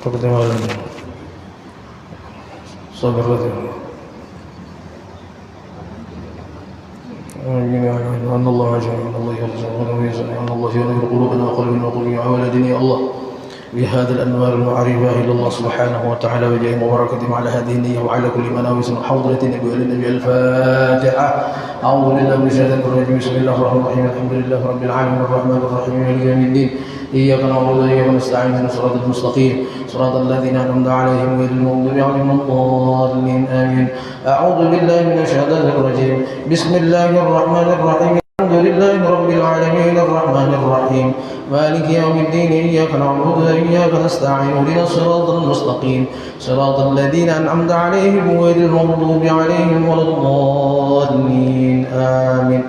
تقدم على صبر رضي أن الله جميع أن الله يرجع أن الله ينور قلوبنا وقلوبنا وقلوبنا وعلى دين الله بهذا الأنوار المعرفة إلى الله سبحانه وتعالى وجاء مباركة على هذه النية وعلى كل مناوس حضرة النبي والنبي. الفاتحة. أعوذ بالله من الشيطان الرجيم. بسم الله الرحمن الرحيم. الحمد لله رب العالمين الرحمن الرحيم مالك يوم الدين. إياك نعبد وإياك نستعين اهدنا الصراط المستقيم صراط الذين أنعمت عليهم غير المغضوب عليهم ولا الضالين آمين. أعوذ بالله من الشيطان الرجيم. بسم الله الرحمن الرحيم. الحمد لله رب العالمين الرحمن الرحيم مالك يوم الدين. إياك نعبد وإياك نستعين اهدنا الصراط المستقيم صراط الذين أنعمت عليهم غير المغضوب عليهم ولا الضالين آمين.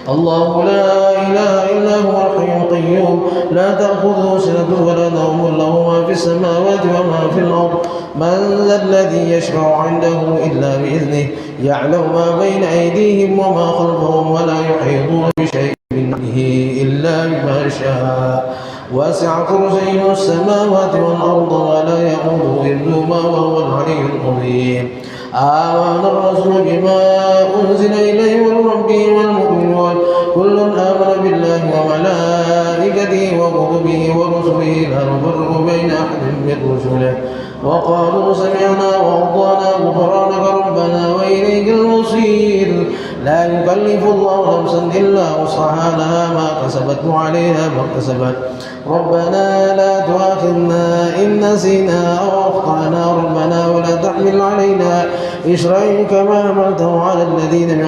الله لا إله إلا هو الحي القيوم لا تأخذه سنة ولا نوم له ما في السماوات وما في الأرض. من ذا الذي يشفع عنده إلا بإذنه يعلم ما بين أيديهم وما خلفهم ولا يحيطون بشيء من علمه إلا بما شاء. وسع كرسيه السماوات والأرض ولا يئوده حفظهما وهو العلي العظيم. آمن الرسول بما أنزل إليه من ربه والمؤمنون كل آمن بالله وملائكته وكتبه ورسله لا نفرق بين أحد من رسله وقالوا سمعنا وأطعنا غفرانك ربنا وإليك المصير. لا يكلف الله نفسا إلا وسعها لها ما كسبت وعليها ما اكتسبت. ربنا لا تؤاخذنا إن نسينا أو أخطأنا ربنا ولا تحمل علينا إصرا كما حملته على الذين من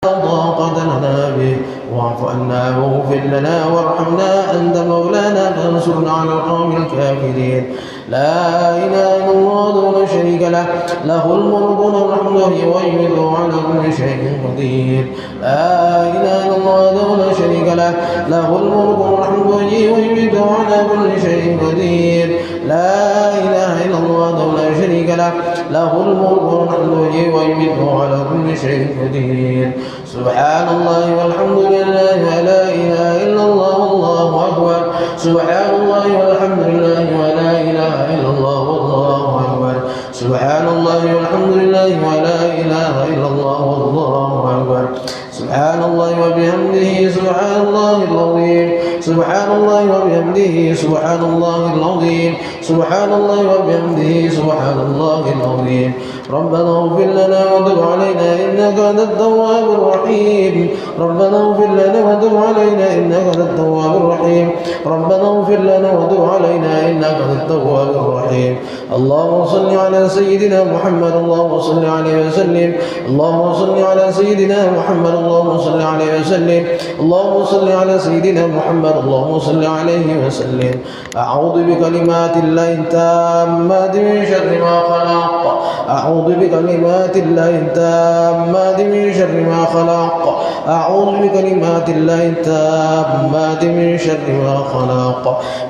ضاقت لنا به واعف عنا واغفر لنا وارحمنا أنت مولانا فانصرنا على القوم الكافرين. لا إله إلا الله لا شريك له له الملك وله الحمد ويميت على كل شيء قدير. لا إله إلا الله لا شريك له له الملك والحمد ويميت على كل شيء قدير. لا إله إلا الله لا شريك له له الملك والحمد ويميت على كل شيء قدير. سبحان الله والحمد لله ولا إله إلا الله والله أكبر. سبحان الله والحمد لله ولا إله إلا الله والله أكبر. سبحان الله والحمد لله ولا إله إلا الله والله أكبر. سبحان الله وبحمده سبحان الله العظيم. سبحان الله وبحمده سبحان الله العظيم. سبحان الله وبحمده سبحان الله العظيم. ربنا اغفر لنا وتب علينا إنك أنت التواب الرحيم. ربنا اغفر لنا وتب علينا إنك أنت التواب الرحيم. ربنا اغفر لنا وتب علينا إنك أنت التواب الرحيم. اللهم صل على سيدنا محمد اللهم صل عليه وسلم. اللهم صل على سيدنا محمد اللهم صل عليه وسلم. اللهم صل على سيدنا محمد اللهم صل عليه وسلم. أعوذ بكلمات الله التامات من شر ما خلق. أعوذ بكلمات الله التامات من شر ما خلق. أعوذ بكلمات الله التامات من شر ما خلق.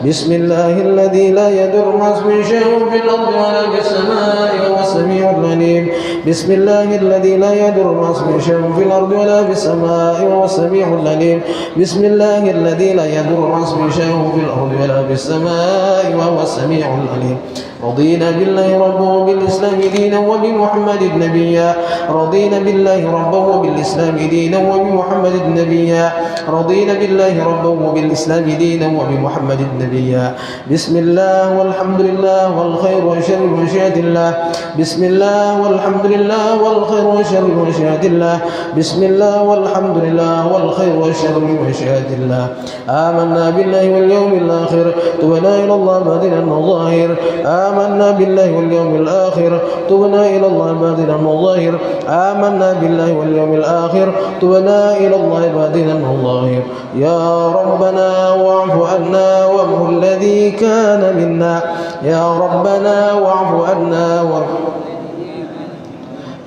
بسم الله الذي لا يضر مع اسمه شيء في الأرض ولا في السماء وهو السميع العليم. بسم الله الذي لا يضر مع اسمه شيء في الأرض ولا في السماء وهو السميع العليم. بسم الله الذي لا يضر مع اسمه شيء في الأرض ولا في السماء وهو السميع العليم. رضينا بالله ربا وبالإسلام دينا وبمحمد نبيا. رضينا بالله ربا وبالإسلام دينا وبمحمد نبيا. رضينا بالله ربا وبالإسلام دينا وبمحمد نبيا. بسم الله والحمد لله والخير والشر ومشيئة الله. بسم الله والحمد لله والخير والشر ومشيئة الله. بسم الله والحمد لله والخير والشر ومشيئة الله. آمنا بالله واليوم الآخر تبنا إلى الله باطنا وظاهر. آمنا بالله واليوم الآخر تبنا إلى الله باطنا وظاهر. آمنا بالله واليوم الآخر تبنا إلى الله باطنا وظاهر. يا ربنا واعف عنا وامه الذي كان منا. يا ربنا واعف عنا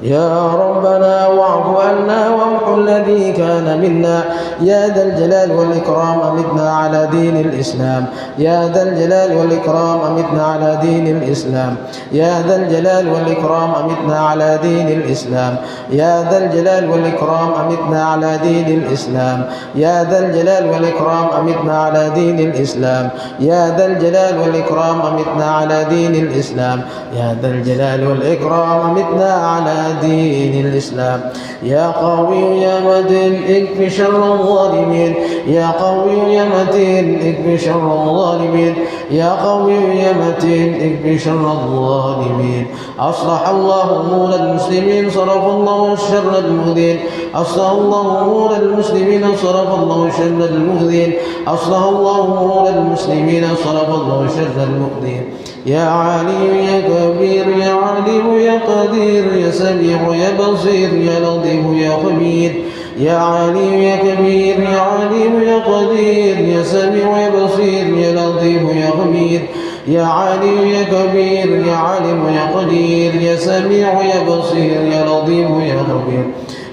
يا ربنا واعف عنا وامحو الذي كان منا يا ذا الجلال والإكرام أمتنا على دين الإسلام يا ذا الجلال والإكرام أمتنا على دين الإسلام يا ذا الجلال والإكرام أمتنا على دين الإسلام يا ذا الجلال والإكرام أمتنا على دين الإسلام يا ذا الجلال والإكرام أمتنا على دين الإسلام يا ذا الجلال والإكرام أمتنا على دين الإسلام يا ذا الجلال والإكرام أمتنا على دين الإسلام يا قوي يا متين اكف شر الظالمين يا قوي يا متين اكف شر الظالمين يا قوي يا متين اكف شر الظالمين أصلح الله أمور المسلمين صرف الله شر المؤذين أصلح الله أمور المسلمين صرف الله شر المؤذين أصلح الله أمور المسلمين صرف الله شر المؤذين يا علي يا كبير يا عليم يا قدير يا سميع يا بصير يا لطيف يا خبير يا علي يا كبير يا عليم يا قدير يا سميع يا بصير يا لطيف يا خبير يا علي يا كبير يا عليم يا قدير يا سميع يا بصير يا لطيف يا خبير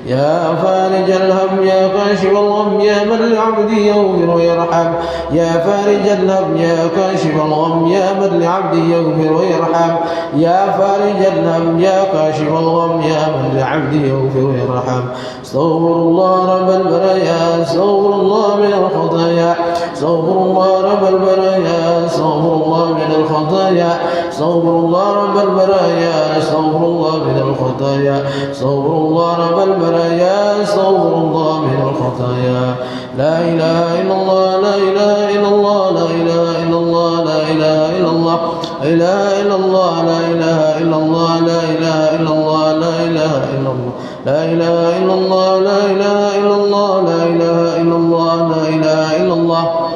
يا فارج الهم يا كاشف الغم يا من لعبده يغفر ويرحم يا فارج الهم يا كاشف الغم يا من لعبده يغفر ويرحم يا فارج الهم يا كاشف الغم يا من لعبده يغفر ويرحم استغفر الله رب البرايا استغفر الله من الخطايا استغفر الله رب البرايا استغفر الله من الخطايا استغفر الله رب البرايا استغفر الله من الخطايا استغفر الله رب البرايا استغفر الله من الخطايا لا إله إلا الله لا إله إلا الله لا إله إلا الله لا إله إلا الله لا إله إلا الله لا إله إلا الله لا إله إلا الله لا إله إلا الله لا إله إلا الله لا إله إلا الله لا إله إلا الله لا إله إلا الله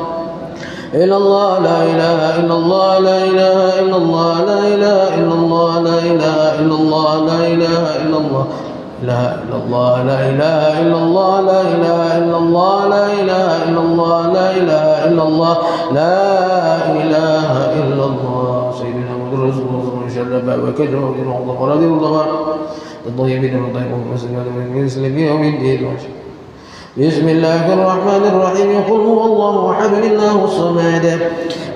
إلا الله لا إله إلا الله لا إله إلا الله لا إله إلا الله لا إله إلا الله لا إله إلا الله لا إلا الله لا إله إلا الله لا إله إلا الله لا إله إلا الله لا إله إلا الله لا إله إلا الله سيدنا محمد رسول الله شرف وكرم وكرم ورضي الله الطيبين والطيبين وسلم يوم الدين بسم الله الرحمن الرحيم قل هو الله أحد الله الصمد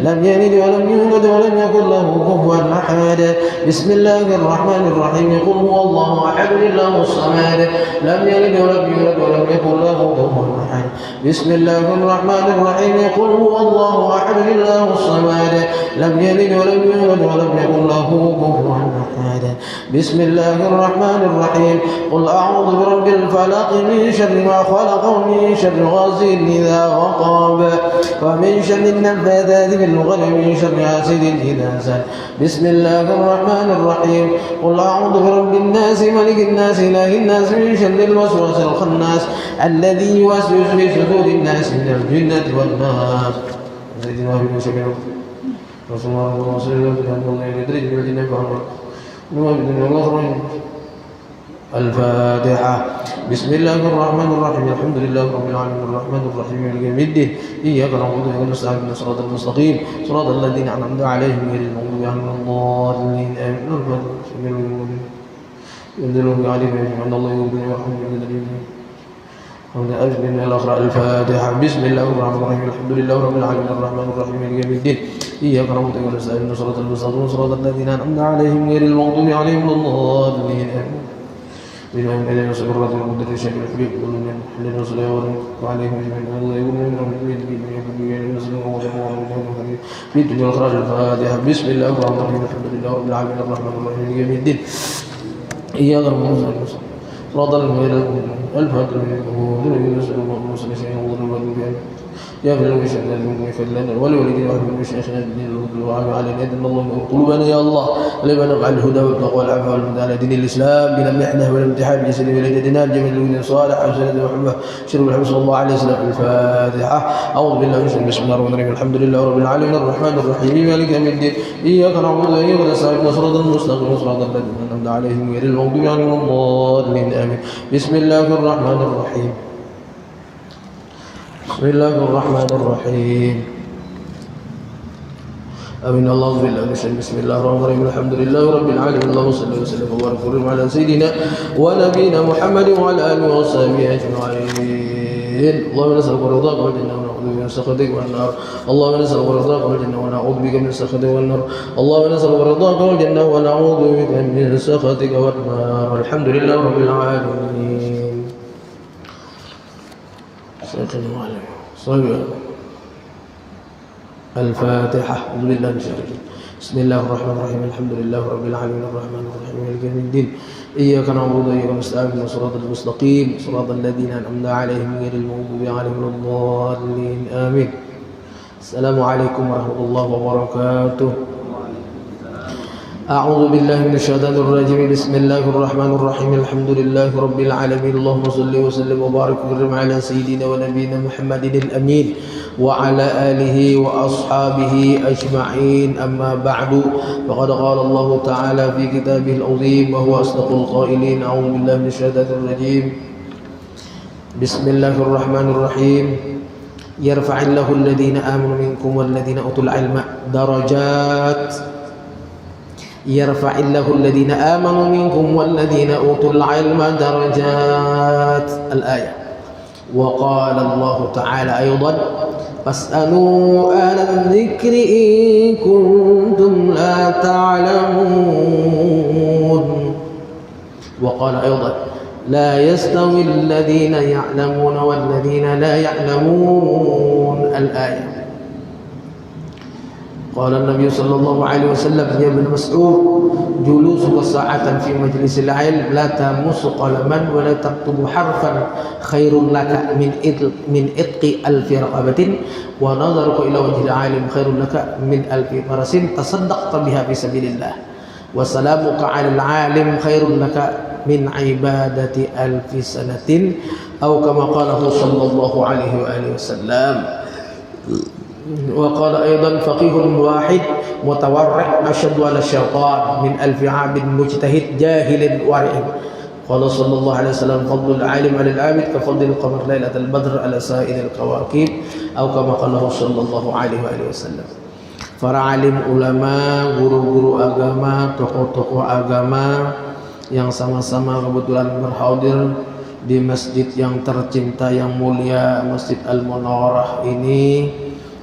لم يلد ولم يولد ولم يكن له كفوا أحد بسم الله الرحمن الرحيم قل هو الله أحد الله الصمد لم يلد ولم يولد ولم يكن له كفوا أحد بسم الله الرحمن الرحيم قل هو الله أحد الله الصمد لم يلد ولم يولد ولم يكن له كفوا أحد بسم الله الرحمن الرحيم قل أعوذ برب الفلق من شر ما خلق ومن شر غاسق إذا وقب ومن شر النفاثات في العقد ومن شر حاسد إذا حسد بسم الله الرحمن الرحيم قل أعوذ برب الناس ملك الناس إله الناس من شر الوسواس الخناس الذي يوسوس في صدور الناس من الجنة والناس سيدنا محمد رسول الله صلى الله عليه وسلم يدرج بالجنة والنار الفاتحة بسم الله الرحمن الرحيم الحمد لله رب العالمين الرحمن الرحيم مالك يوم الدين إياك نعبد وإياك نستعين اهدنا الصراط المستقيم صراط الذين أنعمت عليهم غير المغضوب عليهم الضالين آمين ينزلوا عليهم عند الله يغفر ويرحمهم ومن أجل من الأخرى الفاتحة بسم الله الرحمن الرحيم الحمد لله رب العالمين الرحمن الرحيم مالك يوم الدين إياك نعبد وإياك نستعين اهدنا الصراط المستقيم صراط الذين أنعمت عليهم غير المغضوب عليهم الضالين آمين بنعم إلينا سبرات المدة الشيخ الحبيب ومن حلنا صلاه وعليهم أجمعين الله يقول من في الدنيا والآخرة الفاتحة بسم الله الرحمن الرحيم الحمد لله رب العالمين الرحمن الرحيم مالك يوم الدين إياك نعبد وإياك نستعين صراط الذين أنعمت عليهم يا ابن المشهد لنا ولولدنا وابن مشايخنا الدين والدعاء على يد الله قلوبنا يا الله لمن نفعل الهدى والتقوى والعفو والهدى على دين الاسلام بنمحنا والامتحان بجسد ولدنا الجميل الولد صالح وسند وحبه شر الحمد صلى الله عليه وسلم الفاتحه اعوذ بالله من الشيطان بسم الله الرحمن الرحيم الحمد لله رب العالمين الرحمن الرحيم مالك يوم الدين اياك نعبد واياك نستعين صراط المستقيم صراط الذين انعمت عليهم غير المغضوب عليهم الضالين امين بسم الله الرحمن الرحيم بسم الله الرحمن الرحيم آمين. اللهم بالله من الشيطان. بسم الله الرحمن الرحيم. الحمد لله رب العالمين. اللهم صل وسلم وبارك على سيدنا ونبينا محمد وعلى آله وصحبه أجمعين. اللهم نسألك رضاك والجنة ونعوذ بك من سخطك والنار. اللهم نسألك رضاك والجنة ونعوذ بك من سخطك والنار. اللهم نسألك رضاك والجنة ونعوذ بك من سخطك والنار. الحمد لله رب العالمين. الفاتحة. أعوذ بالله من الشيطان الرجيم. بسم الله الرحمن الرحيم. الحمد لله رب العالمين الرحمن الرحيم مالك يوم الدين. إياك نعبد وإياك نستعين صراط المستقيم صراط الذين أنعمت عليهم غير المغضوب عليهم ولا الضالين آمين. السلام عليكم ورحمة الله وبركاته. أعوذ بالله من الشيطان الرجيم. بسم الله الرحمن الرحيم. الحمد لله رب العالمين. اللهم صل وسلم وبارك وكرم على سيدنا ونبينا محمد الأمين وعلى آله وأصحابه أجمعين. أما بعد، فقد قال الله تعالى في كتابه العظيم وهو أصدق القائلين. أعوذ بالله من الشيطان الرجيم. بسم الله الرحمن الرحيم. يرفع الله الذين آمنوا منكم والذين أوتوا العلم درجات. يرفع الله الذين آمنوا منكم والذين أوتوا العلم درجات. الآية. وقال الله تعالى أيضا: فاسألوا أهل الذكر إن كنتم لا تعلمون. وقال أيضا: لا يستوي الذين يعلمون والذين لا يعلمون. الآية. قال النبي صلى الله عليه وسلم: يا ابن مسعود، جلوسك ساعة في مجلس العلم لا تمس قلما ولا تكتب حرفا خير لك من إتق ألف رقبة، ونظرك إلى وجه العالم خير لك من ألف فرس تصدقت بها في سبيل الله، وسلامك على العالم خير لك من عبادة ألف سنة، أو كما قاله صلى الله عليه وآله وسلم. وقال أيضا: فقيه واحد متورع أشد على الشيطان من ألف عابد مجتهد جاهل ورع. قال صلى الله عليه وسلم: فضل العالم على العابد كفضل القمر ليلة البدر على سائر الكواكب، أو كما قاله صلى الله عليه وسلم. Para alim ulama, guru-guru agama, tokoh-tokoh agama yang sama-sama kebetulan berhadir di masjid yang tercinta yang mulia, Masjid Al-Munawwarah ini,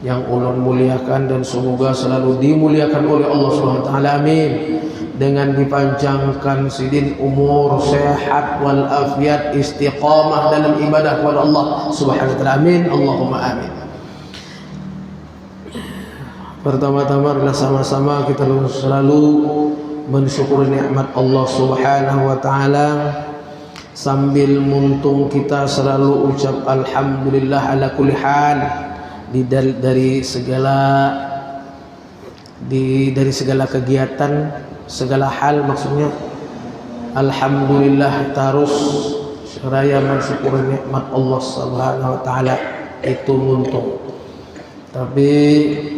yang ulun muliakan dan semoga selalu dimuliakan oleh Allah SWT. Amin. Dengan dipanjangkan sidin umur, sehat wal afiat, istiqamah dalam ibadah kepada Allah SWT. Amin. Allahumma amin. Pertama-tama adalah sama-sama kita selalu mensyukuri nikmat Allah Subhanahu wa taala. Sambil muntung kita selalu ucap alhamdulillah ala kulli hal. Dari segala kegiatan, segala hal, maksudnya alhamdulillah terus seraya mensyukuri nikmat Allah Subhanahu wa taala itu muntung. Tapi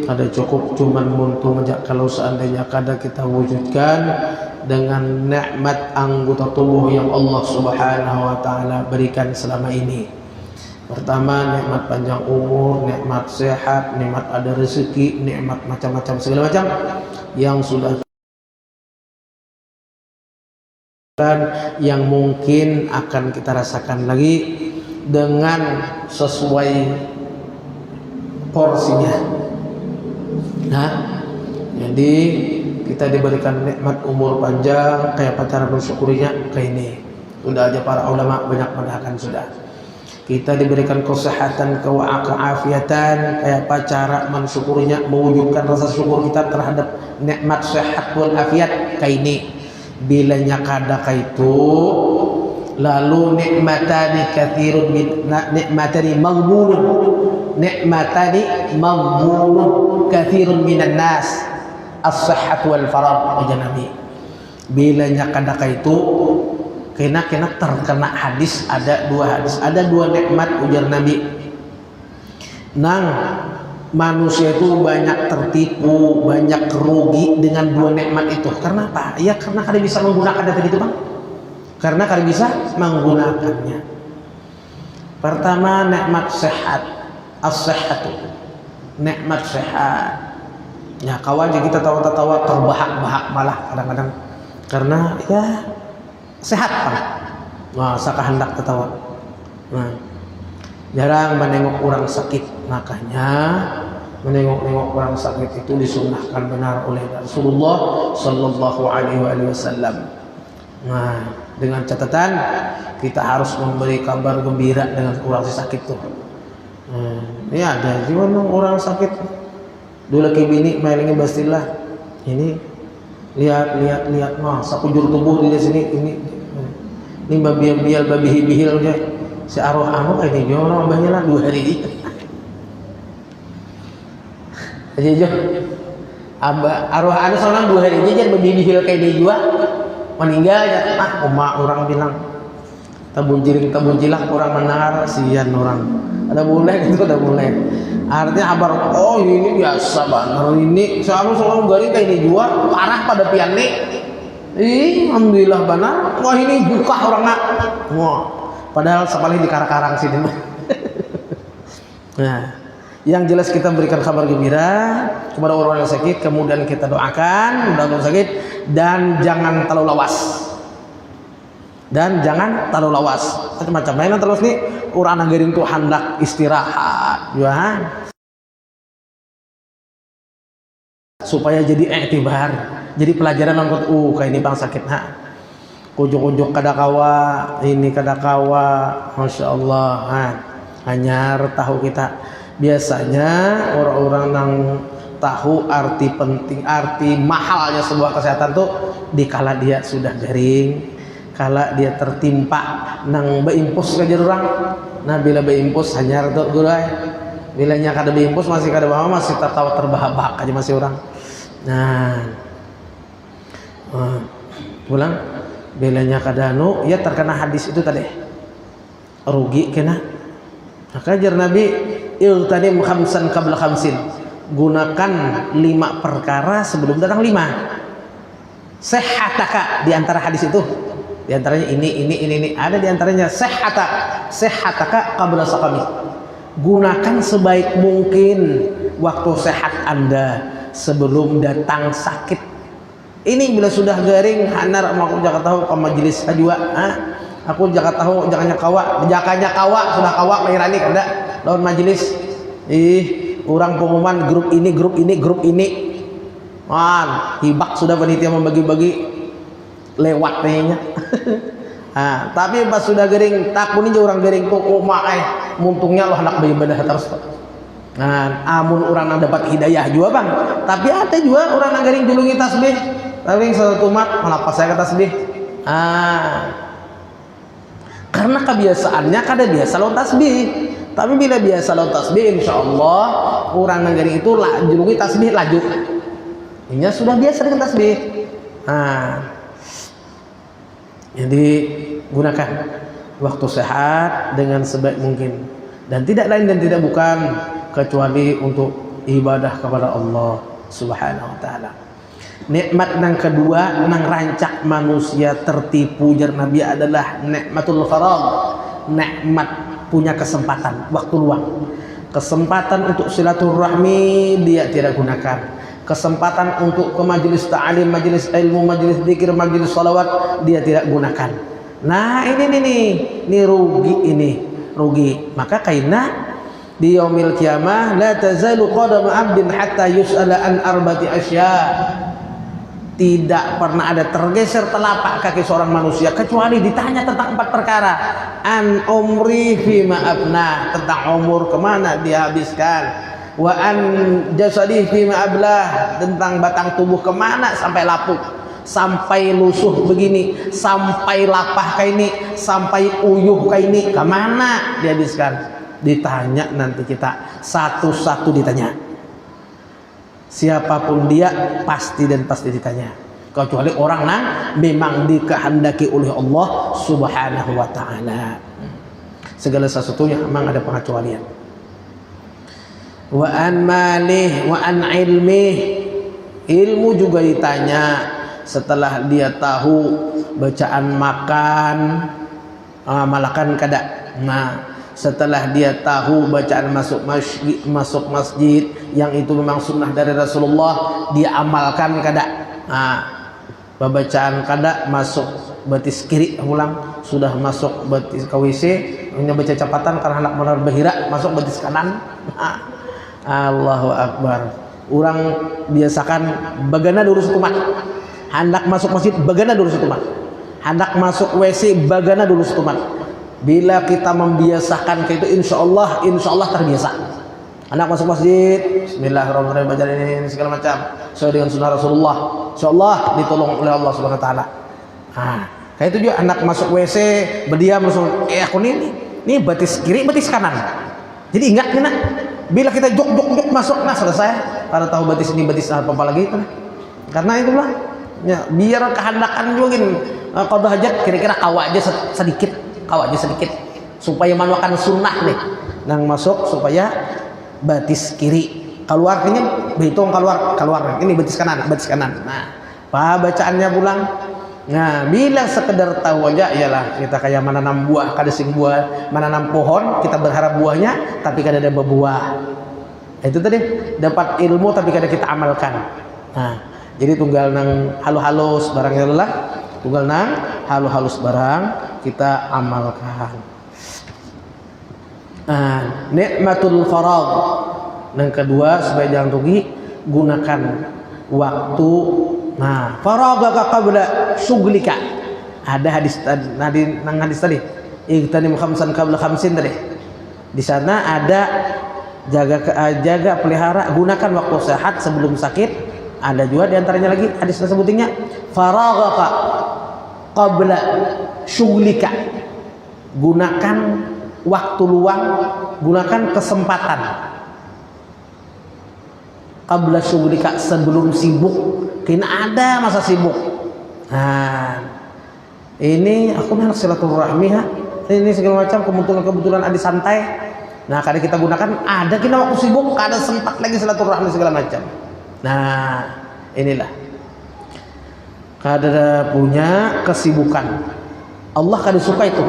ada cukup cuman muntung aja kalau seandainya kada kita wujudkan dengan nikmat anggota tubuh yang Allah Subhanahu wa taala berikan selama ini. Pertama, nikmat panjang umur, nikmat sehat, nikmat ada rezeki, nikmat macam-macam segala macam yang sudah yang mungkin akan kita rasakan lagi dengan sesuai porsinya. Nah, jadi kita diberikan nikmat umur panjang, kayak cara bersyukurinya kayak ini. Sudah aja para ulama banyak menerangkan sudah. Kita diberikan kesehatan, keafiatan, kayak apa cara mensyukurinya, mewujudkan rasa syukur kita terhadap nikmat sehat wal afiat kayak ini. Bilanya kada kaitu, lalu nikmatani katsirun min nikmatani maghbunun katsirun minan nas as-sihhat wal faragh. Nabi bilanya kada kaitu, kena terkena hadis, ada dua nikmat ujar Nabi. Nang manusia itu banyak tertipu, banyak rugi dengan dua nikmat itu. Karena apa? Ya karena kada bisa menggunakan data itu, Bang. Karena kada bisa menggunakannya. Pertama, nikmat sehat, as-sihhatu. Nikmat sehat. Ya kawan aja kita tawa-tawa terbahak-bahak malah kadang-kadang karena ya sehat kan. Wah, saka hendak tertawa. Nah, jarang menengok orang sakit, makanya menengok-nengok orang sakit itu disunnahkan benar oleh Rasulullah Sallallahu Alaihi Wasallam. Nah, dengan catatan kita harus memberi kabar gembira dengan orang sakit tuh. Ini ada gimana orang sakit dulu lagi bini mailingnya bastilah ini lihat mah sakujur tubuh di sini ini babial babi hibihil aja si arwah anu kayak ini orang banyak lah 2 hari aja jo arwah anu seorang 2 hari aja babi hibihil kayak dia juga meninggal ya orang bilang tabun jilah orang mendengar sian orang ada mulai itu ada mulai artinya kabar oh ini biasa banget ini selalu garing kayak ini juga parah pada pian nih alhamdulillah benar wah ini buka orangnya wah padahal sekali di karang-karang sini nah yang jelas kita berikan kabar gembira kepada orang yang sakit kemudian kita doakan mudah-mudahan sakit dan jangan terlalu lawas macam-macam lain terus nih orang nagarin tuh hendak istirahat ya supaya jadi iktibar jadi pelajaran nangkut kayak ini bang sakit kujuk-kujuk kada kawa ini kada kawa masya Allah hanya tahu kita biasanya orang-orang yang tahu arti penting arti mahalnya sebuah kesehatan tuh dikala dia sudah garing kala dia tertimpa nang beimpus ke orang nah bila beimpus hanya tuh gulai bilanya kada beimpus masih kada bawa masih tertawa terbahak-bahak aja masih orang nah pulang bilanya kada ya terkena hadis itu tadi rugi kena maka ajar Nabi iltanim khamsan qabla khamsin gunakan 5 perkara sebelum datang 5 sehataka di antara hadis itu di antaranya ini ada di antaranya sehataka qabla saqami gunakan sebaik mungkin waktu sehat Anda sebelum datang sakit ini bila sudah garing hanar aku jangan tahu ke majelis tajwa aku jangan tahu jangannya kawa sudah kawa lairani kada lawan majelis orang pengumuman grup ini hibak sudah panitia membagi-bagi lewat kayaknya tapi pas sudah garing takun aja orang garing kok muntungnya Allah nak beribadah terus amun orang yang dapat hidayah juga bang tapi ada juga orang yang garing julungi tasbih tapi satu umat kenapa saya kata tasbih karena kebiasaannya kada biasa lawan tasbih tapi bila biasa lawan tasbih insya Allah orang yang garing itu julungi tasbih laju ini sudah biasa dengan tasbih jadi gunakan waktu sehat dengan sebaik mungkin dan tidak lain dan tidak bukan kecuali untuk ibadah kepada Allah Subhanahu wa taala. Nikmat yang kedua nang rancak manusia tertipu jar Nabi adalah nikmatul faragh, nikmat punya kesempatan, waktu luang. Kesempatan untuk silaturahmi dia tidak gunakan. Kesempatan untuk ke majelis ta'lim, majelis ilmu, majelis zikir, majelis salawat dia tidak gunakan. Nah ini rugi. Maka kaina di yaumil qiyamah la tazalu qadam 'abdin hatta yus'ala an arba'ati asya. Tidak pernah ada tergeser telapak kaki seorang manusia kecuali ditanya tentang 4 perkara. An umri fi ma afna, tentang umur kemana dia habiskan. Wa an jasadi fi ma ablah, tentang batang tubuh kemana sampai lapuk, sampai lusuh begini, sampai lapah kayak ini, sampai uyuh kayak ini, kemana dihabiskan? Ditanya nanti kita satu-satu ditanya. Siapapun dia pasti ditanya. Kecuali orang yang memang dikehendaki oleh Allah Subhanahu wa taala. Segala sesuatunya memang ada pengecualian. Wa an malih wa an ilmih, ilmu juga ditanya setelah dia tahu bacaan makan malakan kada. Nah setelah dia tahu bacaan masuk masjid yang itu memang sunnah dari Rasulullah, dia amalkan kada. Bacaan kada masuk betis kiri pulang, sudah masuk betis ke WC hanya baca capatan karena hendak benar behira masuk betis kanan. Allahu Akbar. Orang biasakan bagana dulu setumat, hendak masuk masjid bagana dulu setumat, hendak masuk WC bagana dulu setumat. Bila kita membiasakan kayak itu, insya Allah terbiasa. Anak masuk masjid, Bismillahirrahmanirrahim, baca ini segala macam sesuai dengan sunnah Rasulullah, insya Allah ditolong oleh Allah Subhanahu Wa Taala. Kayak itu juga anak masuk WC berdiam langsung, aku ini betis kiri betis kanan. Jadi ingat kena, bila kita jok masuk, selesai. Karena tahu betis ini betis apa lagi itu. Karena itulah, ya, biar kehendakan juga gini. Qada hajat kira-kira awak aja sedikit supaya manuakan sunnah nih nang masuk supaya betis kiri keluar, ini berhitung keluar ini betis kanan. Nah, bacaannya pulang. Nah, bila sekedar tahu aja, ialah kita kayak menanam buah, kada sing buah, menanam pohon, kita berharap buahnya tapi kada ada berbuah. Itu tadi dapat ilmu tapi kada kita amalkan. Nah, jadi tunggal nang halus barangnya lelah, tunggal nang halus barang kita amalkan. Nikmatul faragh. Yang kedua, supaya jangan rugi, gunakan waktu. Faraghaka qabla syughlika. Ada hadis tadi. Igtanim khamsan qabla khamsin tadi. Di sana ada jaga pelihara, gunakan waktu sehat sebelum sakit. Ada juga diantaranya lagi hadis tersebutnya faraghaka qabla syughlika. Gunakan waktu luang, gunakan kesempatan qabla syughlika, sebelum sibuk. Kena ada masa sibuk. Ini aku nak silaturahmi ini segala macam kebetulan ada santai. Nah, kadang kita gunakan, ada kena waktu sibuk, kada sempat lagi silaturahmi segala macam. Nah, inilah kada punya kesibukan. Allah kada suka itu.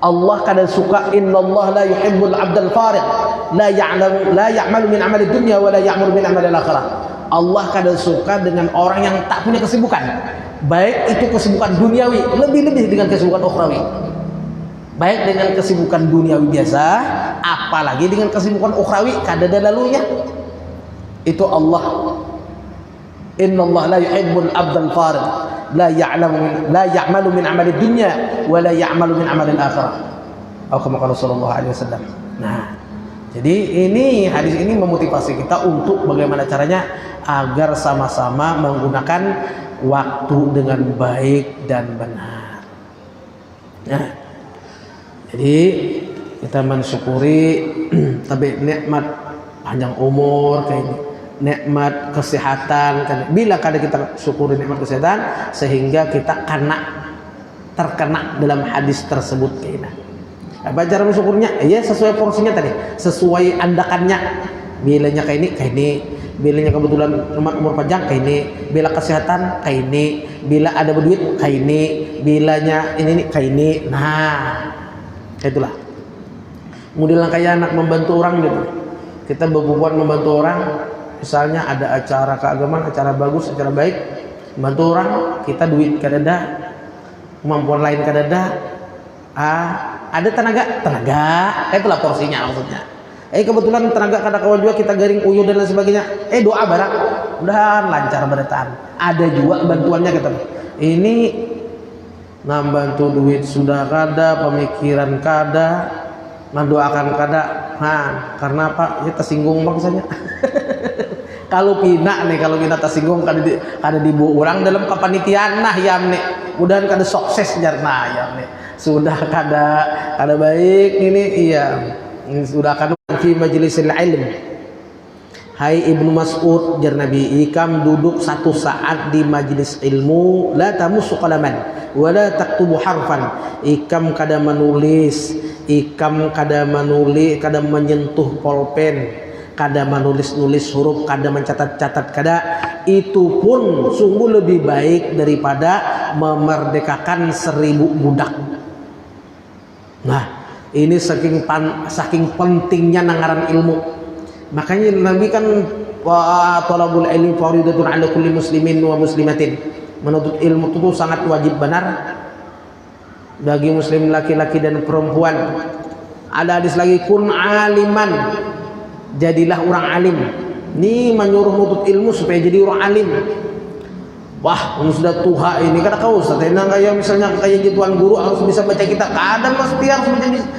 Allah kada suka, innallaha la yuhibbul 'abdal farid la ya'malu min 'amali dunya wa la ya'muru min 'amali akhirah. Allah kada suka dengan orang yang tak punya kesibukan, baik itu kesibukan duniawi, lebih-lebih dengan kesibukan ukhrawi. Baik dengan kesibukan duniawi biasa, apalagi dengan kesibukan ukhrawi kada ada lalunya. Itu Allah. Innallaha la yuhibbul 'abdal farid la ya'malu min 'amali dunya wa la ya'malu min 'amali akhirah. Atau kama qala sallallahu alaihi wasallam. Nah, jadi ini hadis ini memotivasi kita untuk bagaimana caranya agar sama-sama menggunakan waktu dengan baik dan benar. Nah, jadi kita mensyukuri tapi nikmat panjang umur kayak ini, nikmat kesehatan kan. Bila kada kita syukuri nikmat kesehatan, sehingga kita terkena dalam hadis tersebut kayak ini. Apa cara mensyukurnya? Ya sesuai porsinya tadi, sesuai andakannya. Bilanya kayak ini, bilanya kebetulan umur panjang kayak ini, bila kesehatan kayak ini, bila ada berduit kayak ini, bilanya ini kayak ini. Nah, itulah. Modelnya kayak anak membantu orang gitu. Kita berbuat membantu orang, misalnya ada acara keagamaan, acara bagus, acara baik, membantu orang, kita duit kada ada, kemampuan lain kada ada. Ada tenaga, itulah porsinya maksudnya. Kebetulan tenaga kada kawan juga, kita garing uyuh dan lain sebagainya. Doa barang, mudahan lancar berataan. Ada juga bantuannya kita. Ini membantu duit sudah kada, pemikiran kada, mendoakan kada. Karena apa? Ya tersinggung bangsanya. Kalau pina tersinggung kada dibawa orang dalam kepanitiaan nah yam nih. Mudahan kada sukses jarna yam nih. Sudah kada baik ini, iya sudah kada fi majlisil ilm. Hai Ibnu Mas'ud, jar Nabi, ikam duduk satu saat di majlis ilmu, la tamussu qalaman wa la taktubu harfan. Ikam kada menulis, kada menyentuh pulpen, kada menulis huruf, kada mencatat-catat, kada. Itu pun sungguh lebih baik daripada memerdekakan 1000 budak. Nah, Ini saking pentingnya nangaran ilmu. Makanya Nabi kan wa talabul ilmi faridatun 'ala kulli muslimin wa muslimatin. Menuntut ilmu itu sangat wajib benar bagi muslim laki-laki dan perempuan. Ada hadis lagi, kun aliman, jadilah orang alim. Ini menyuruh menuntut ilmu supaya jadi orang alim. Wah, ini sudah tua ini kata kau Ustaz, kayak misalnya kayak tuan guru harus bisa baca kitab. Kadang mesti harus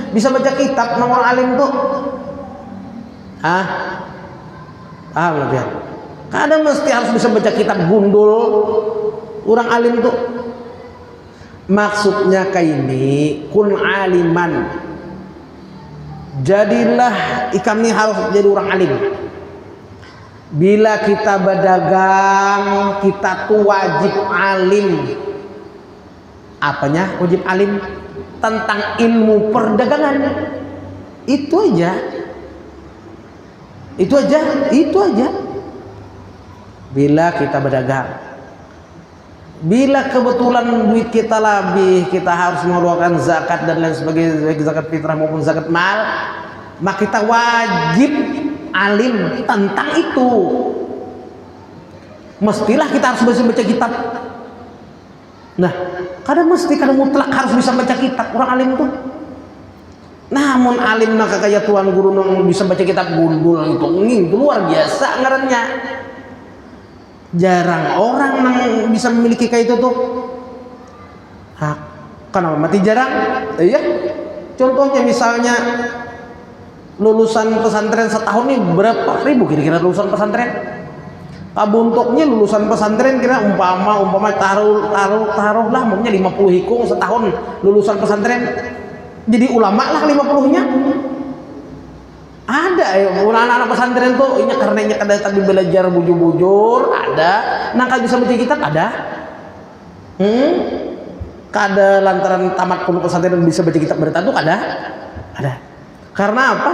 bisa baca kitab nomor alim tuh. Paham ya? Kadang mesti harus bisa baca kitab gundul orang alim tuh. Maksudnya kayak ini, kun aliman. Jadilah kami harus jadi orang alim. Bila kita berdagang, kita tuh wajib alim. Apanya wajib alim? Tentang ilmu perdagangan. Itu aja. Bila kita berdagang, bila kebetulan duit kita lebih, kita harus mengeluarkan zakat dan lain sebagainya, baik zakat fitrah maupun zakat mal, maka kita wajib alim tentang itu. Mestilah kita harus bisa baca kitab. Nah, kadang mutlak harus bisa baca kitab orang alim itu. Namun alim nak kayak tuan guru nang bisa baca kitab gundul itu luar biasa ngarannya. Jarang orang yang bisa memiliki kayak itu tuh. Kenapa mati jarang? Iya. Contohnya misalnya lulusan pesantren setahun nih berapa ribu kira-kira lulusan pesantren? Buntoknya lulusan pesantren kira umpama taruhlah maunya 50 hikung setahun lulusan pesantren. Jadi ulama lah 50-nya. Ada ya anak-anak pesantren tuh ini karenanya kada tadi belajar bujur-bujur ada, nangka bisa baca kitab ada. Kada lantaran tamat pondok pesantren bisa baca kitab bertatu ada. Karena apa?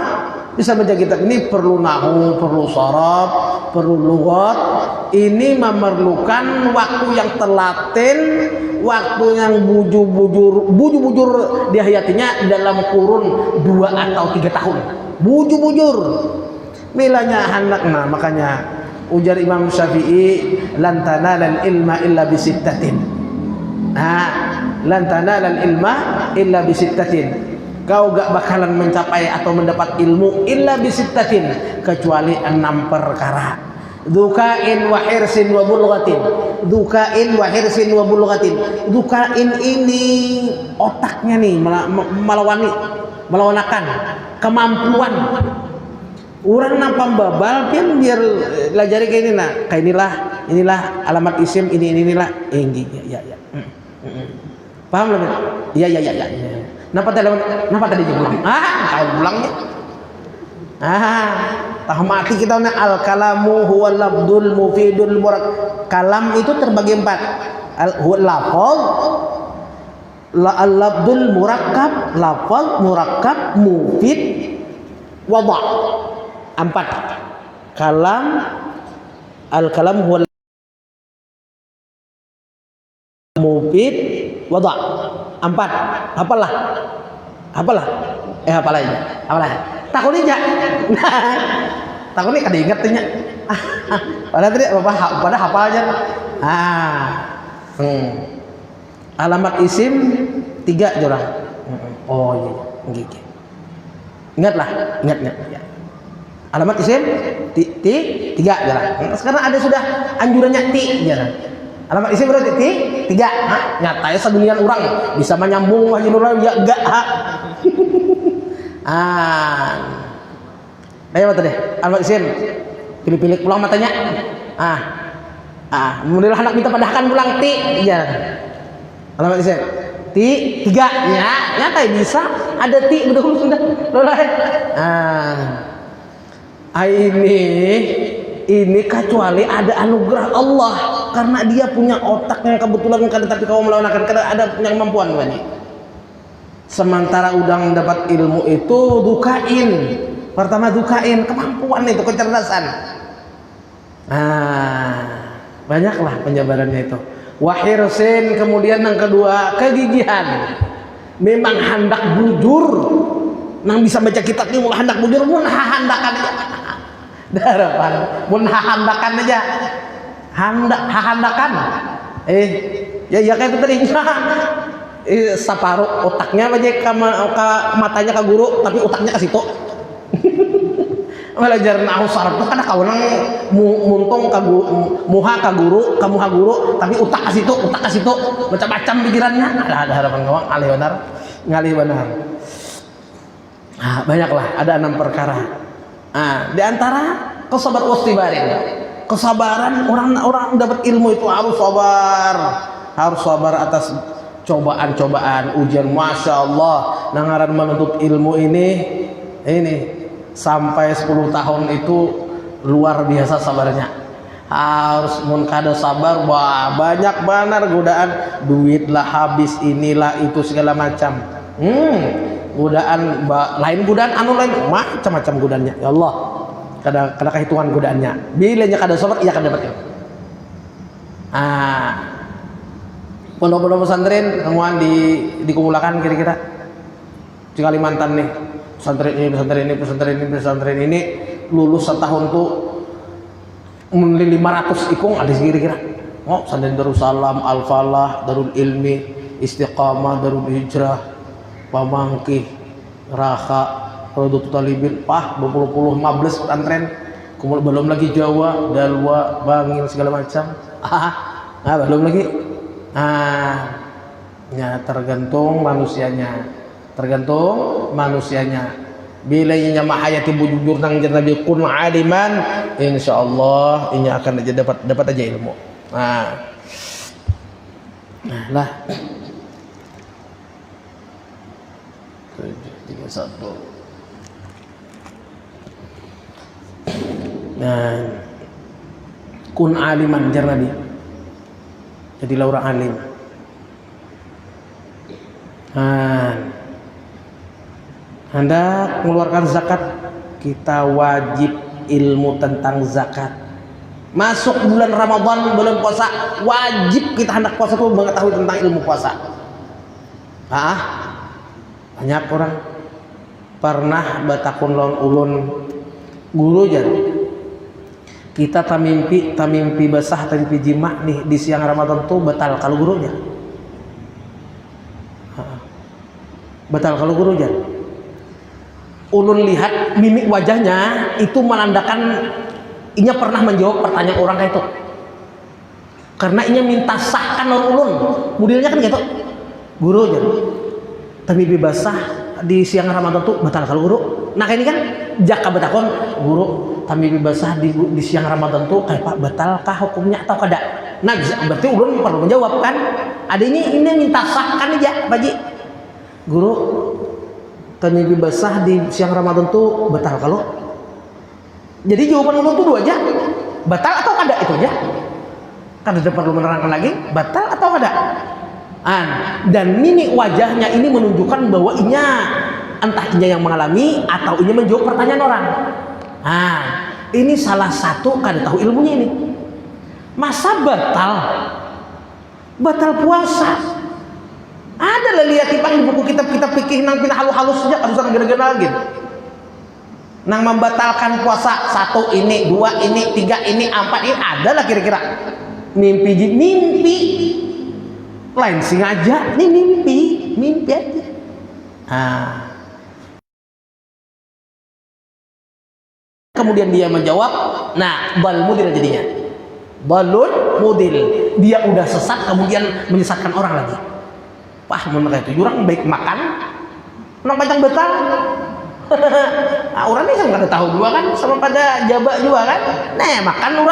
Bisa baca kitab ini perlu nahu, perlu sharaf, perlu lughat. Ini memerlukan waktu yang telaten, waktu yang bujur di hayatinya dalam kurun 2 atau 3 tahun. Bujur milanya anak. Nah makanya ujar Imam Syafi'i lan tanalal ilma illa bisittatin. Lan tanalal ilma illa bisittatin. Kau gak bakalan mencapai atau mendapat ilmu illa bisittatin, kecuali 6 perkara. Dukain wa hirsin wa bulghatin. Dukain wa hirsin wa bulghatin. Dukain ini otaknya nih melawanakan kemampuan. Orang nampak babal pian biar lajari kayak ini kayak inilah alamat isim inilah ya. Paham lah? Ya. Napa tadi pulang? Kau pulangnya. Tahu mati kita al kalamu huwal labdul mufidul murak. Kalam itu terbagi 4. Huwal lafaz, al-labdul murakkab, lafaz murakkab, mufid, wada'. 4. Kalam, al-kalam huwal mufid, wada'. 4. Apalah. Apalah takutnya kada ingatnya. Pada hafal aja. Alamat isim 3 jorang. Oh iya. Ingat ya. Alamat isim 3 jorang. Sekarang ada sudah anjurannya jorang. Alamat isim berarti 3. Nyatanya sedunian orang bisa menyambung wajib orang ya enggak. Ayo mata deh. Alamat isim. Pilih-pilih pulang matanya. Alhamdulillah anak minta padahkan pulang iya. Alamat isim 3 ya. Nyata bisa ada betul sudah. Ini kecuali ada anugerah Allah karena dia punya otak yang kebetulan tapi kau melawan karena ada punya kemampuan bani. Sementara udang dapat ilmu itu dukain. Pertama dukain kemampuan itu kecerdasan. Banyaklah penjabarannya itu. Wahirsin kemudian yang kedua kegigihan. Memang hendak bujur nang bisa baca kitab ini mulai hendak bujur mun hahandakan aja. Darapan mun hahandakan aja. Hahandakan. Ya kayak itu tadi. Separuh otaknya aja ke matanya ke guru, tapi otaknya ke situ. Belajar nahu saraf itu karena kawenang muntung muha ka guru, tapi utak ka situ, macam-macam pikirannya. Ada harapan kawan ngalih benar. Nah, banyaklah ada 6 perkara. Di antara kesabaran wastibarin. Kesabaran orang dapat ilmu itu harus sabar atas cobaan-cobaan, ujian. Masya Allah, nangaran menuntut ilmu ini sampai 10 tahun itu luar biasa sabarnya. Harus kada sabar, wah banyak benar godaan, duit lah habis, inilah itu segala macam. Godaan lain, godaan anu lain macam-macam godaannya. Ya Allah, kada kehitungan godaannya. Bilanya kada sabar, iya kada dapat. Pondok-pondok pesantren temuan dikumulakan kira-kira di Kalimantan nih. Pesantren ini lulus setahun tuh 500 ikung ada kira-kira. Pesantren Darussalam, Al-Falah, Darul Ilmi, Istiqamah, Darul Hijrah, Pamangkih, Raha, Rodotul Talibin, berpuluh-puluh 15 pesantren. Belum lagi Jawa, Dalwa, Bangil segala macam. Belum lagi. Ya tergantung manusianya. Bila inya mahayati bujur nang Nabi kun aliman, insyaallah inya akan aja dapat aja ilmu. Lah 731. Kun aliman jar Nabi. Jadilah orang alim. Hendak mengeluarkan zakat, kita wajib ilmu tentang zakat. Masuk bulan Ramadan, bulan puasa, wajib kita hendak puasa itu mengetahui tentang ilmu puasa. Banyak orang pernah batakun lawan ulun guru jar. Kita tamimpi basah, tamimpi jima nih di siang Ramadan tuh batal kalau gurunya. Batal kalau gurunya. Ulun lihat mimik wajahnya itu menandakan inya pernah menjawab pertanyaan orang kayak itu. Karena inya minta sahkan ulun. Modelnya kan gitu. Gurunya. Tamimpi basah di siang Ramadan tuh batal kalau guru. Nah ini kan jaka batakon guru tamimpi basah di siang Ramadan tuh kayak Pak batalkah hukumnya atau kada? Nah berarti ulun perlu menjawab kan. Adanya ini minta sahkan aja Pak Ji. Guru tamimpi basah di siang Ramadan tuh batal kalau? Jadi jawaban ulun tuh 2 aja. Batal atau kada itu aja. Kada perlu menerangkan lagi batal atau kada. Dan mimik wajahnya ini menunjukkan bahwa inya entah inya yang mengalami atau inya menjawab pertanyaan orang. Ini salah satu kada tahu ilmunya ini. Masa batal puasa? Ada lah lihat tipang di buku kitab-kitab fikih nang pina halus-halus saja harus gara-gara lagi. Nang membatalkan puasa 1 ini, 2 ini, 3 ini, 4 ini ada lah kira-kira. Mimpi. Lain sengaja, ini mimpi aja. Kemudian dia menjawab, bal mudil jadinya. Balun mudil. Dia udah sesat kemudian menyesatkan orang lagi. Menurut itu jurang baik makan, nang panjang betal. Orang ini kan tahu juga kan, sama pada jabak juga kan. Makan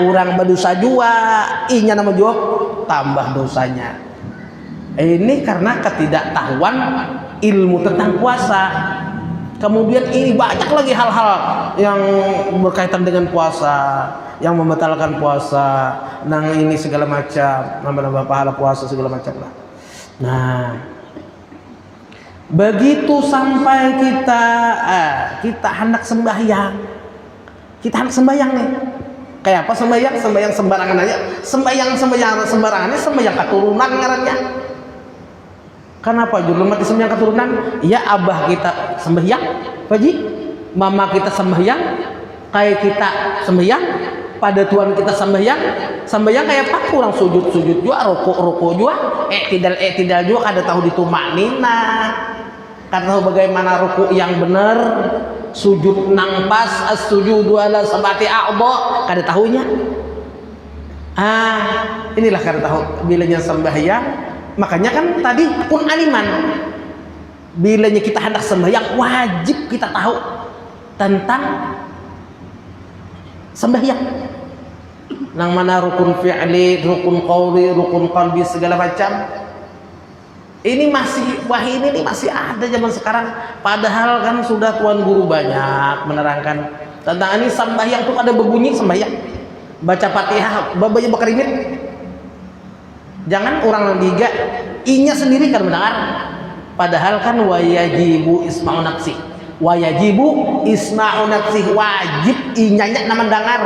orang berdosa juga. Inya nama jawab tambah dosanya. Ini karena ketidaktahuan ilmu tentang puasa. Kemudian ini banyak lagi hal-hal yang berkaitan dengan puasa, yang membatalkan puasa, nang ini segala macam, nambah-nambah pahala puasa segala macam lah. Begitu sampai kita hendak sembahyang. Kita hendak sembahyang nih. Kayak apa sembahyang? Sembahyang sembarangan aja. Sembahyang sembarangan ini sembahyang keturunan ngarannya. Kenapa judul mati sembahyang keturunan? Ya abah kita sembahyang, Paji, mama kita sembahyang, kayak kita sembahyang, pada Tuhan kita sembahyang kayak apa? Kurang sujud juga, rokok juga, tidak juga kada tahu ditumak nina, kada tahu bagaimana ruku yang benar, sujud nang pas, as-sujudu ala sabati a'dha, kada tahunya. Inilah kada tahu bilanya sembahyang. Makanya kan tadi kun aliman, bilanya kita hendak sembahyang wajib kita tahu tentang sembahyang, nang mana rukun fi'li, rukun qawli, rukun qalbi, segala macam. Ini masih wahai ini masih ada zaman sekarang, padahal kan sudah tuan guru banyak menerangkan tentang ini sembahyang tuh ada berbunyi sembahyang, baca Fatihah babanya berkerimit. Jangan orang liga inya sendiri kan mendengar, padahal kan wayajibu isma'u nafsi, wayajibu isma'u nafsi, wajib inyanya nama mendengar,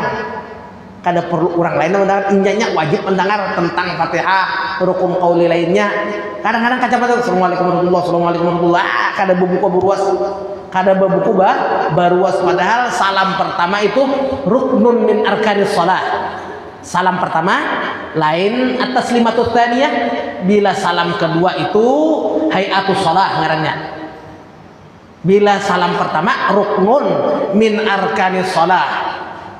kada perlu orang lain mendengar, inyanya wajib mendengar tentang Fatihah, rukun qauli lainnya. Kadang-kadang kacamata assalamualaikum warahmatullahi, kada bubuka beruas, kada bubuku baruas, padahal salam pertama itu ruknun min arkanis shalah. Salam pertama lain atas limatut tsaniyah, bila salam kedua itu hayatus shalah ngarannya. Bila salam pertama ruknun min arkanis shalah,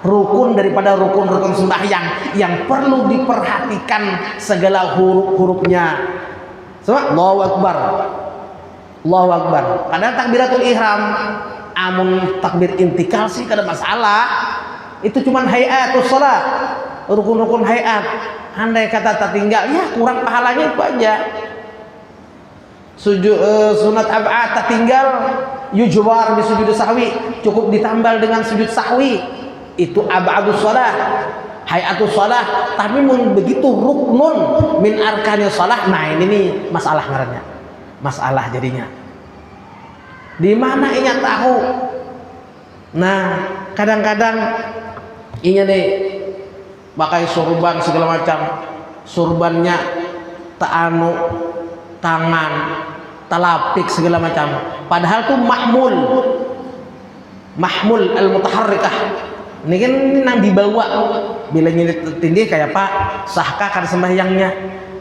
rukun daripada rukun-rukun sembahyang yang perlu diperhatikan segala huruf-hurufnya. Semua Allahu Akbar, Allahu Akbar. Padahal takbiratul ihram, amun takbir intikal sih kada masalah. Itu cuman hayatus shalah, rukun-rukun hayat. Andai kata tertinggal, ya kurang pahalanya itu aja. Sunat ab'ad tertinggal, yujwar di sujud sahwi, cukup ditambal dengan sujud sahwi. Itu ab'adus shalah, hayatus shalah. Tapi begitu ruknun min arkanis shalah, nah ini nih masalah ngarannya. Masalah jadinya. Di mana inya tahu? Nah, kadang-kadang inya nih pakai surban segala macam, surbannya ta'anu tangan, talapik segala macam, padahal tuh mahmul al-mutaharrikah. Ini kan nang dibawa, bila nyirit tindih kayak apa sahkah kan sembahyangnya,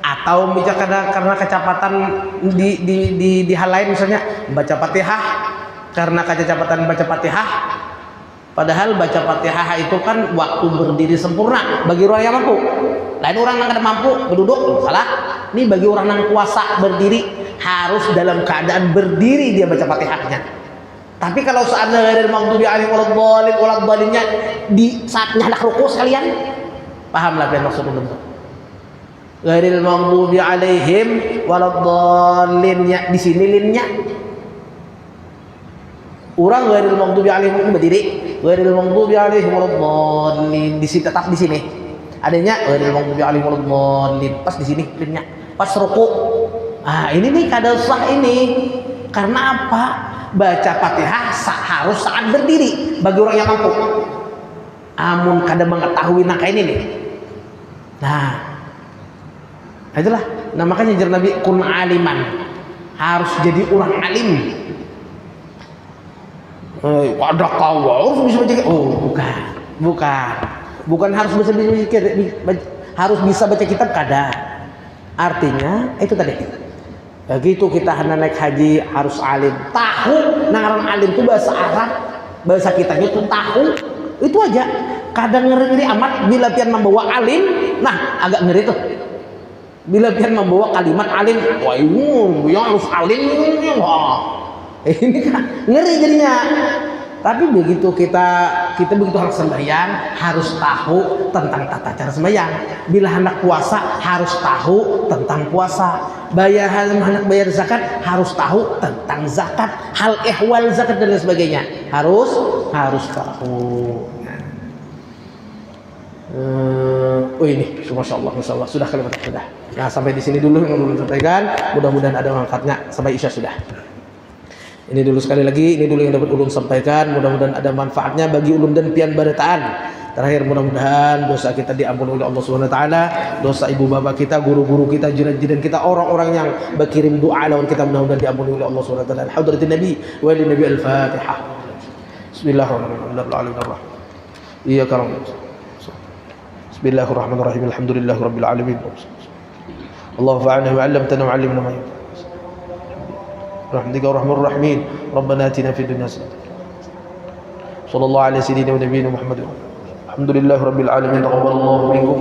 atau misalnya karena kecepatan di hal lain, misalnya baca Fatihah karena kecepatan baca Fatihah. Padahal baca Fatihah itu kan waktu berdiri sempurna bagi orang yang mampu. Lain orang yang tidak mampu berduduk, salah. Ini bagi orang yang kuasa berdiri, harus dalam keadaan berdiri dia baca Fatihahnya. Tapi kalau seandainya dari maghdubi alaihim waladhdallin di saatnya hendak ruku sekalian, pahamlah apa yang maksudnya itu. Ghairil maghdubi alaihim waladhdallin, di sini linnya. Orang ghairil maghdubi alaihim berdiri, ghairil maghdubi alaihim waladhdallin, di sini tetap di sini. Adanya ghairil maghdubi alaihim waladhdallin, pas di sini linnya, pas ruku. Ini nih kada sah ini. Karena apa? Baca Fatihah harus saat berdiri bagi orang yang mampu. Amun kada mengetahui naka ini nih. Nah, itulah. Nah makanya jar Nabi kun aliman, harus jadi orang alim. Ada kau harus bisa baca. Oh bukan harus bisa harus bisa baca kitab kada. Artinya itu tadi. Begitu kita hendak naik haji harus alim, tahu nangaran alim itu bahasa Arab, bahasa kitanya itu tahu, itu aja. Kadang ngeri amat bila pian membawa alim, nah agak ngeri tuh. Bila pian membawa kalimat alim, wah ini yang harus alim, wah ini kan ngeri jadinya. Tapi begitu kita begitu harus sembahyang, harus tahu tentang tata cara sembahyang. Bila hendak puasa harus tahu tentang puasa. Hendak bayar zakat harus tahu tentang zakat, hal ehwal zakat dan lain sebagainya. Harus tahu. Ini masya Allah sudah kalimat sudah. Nah sampai di sini dulu yang belum sampaikan. Mudah-mudahan ada manfaatnya sampai isya sudah. Ini dulu sekali lagi, ini dulu yang dapat ulun sampaikan. Mudah-mudahan ada manfaatnya bagi ulun dan pian barataan Terakhir, mudah-mudahan dosa kita diampuni oleh Allah Subhanahu wa taala, dosa ibu bapak kita, guru-guru kita, jiran-jiran kita, orang-orang yang berkirim doa lawan kita, mudah-mudahan diampuni oleh Allah Subhanahu wa taala. Hadratin Nabi wa li Nabi al-Fatihah. Bismillahirrahmanirrahim. Iyyaka na'budu. Bismillahirrahmanirrahim. Alhamdulillahirabbil alamin. Allah fa'alna wa 'allamtana wa 'allimna ma yanfa'una. Rahmatika arhamar rahimin. Rabbana atina fid dunya hasanah. Sallallahu alaihi sayyidina wa nabiyina Muhammad. Alhamdulillahirabbil alamin. Taqabbalallahu minkum.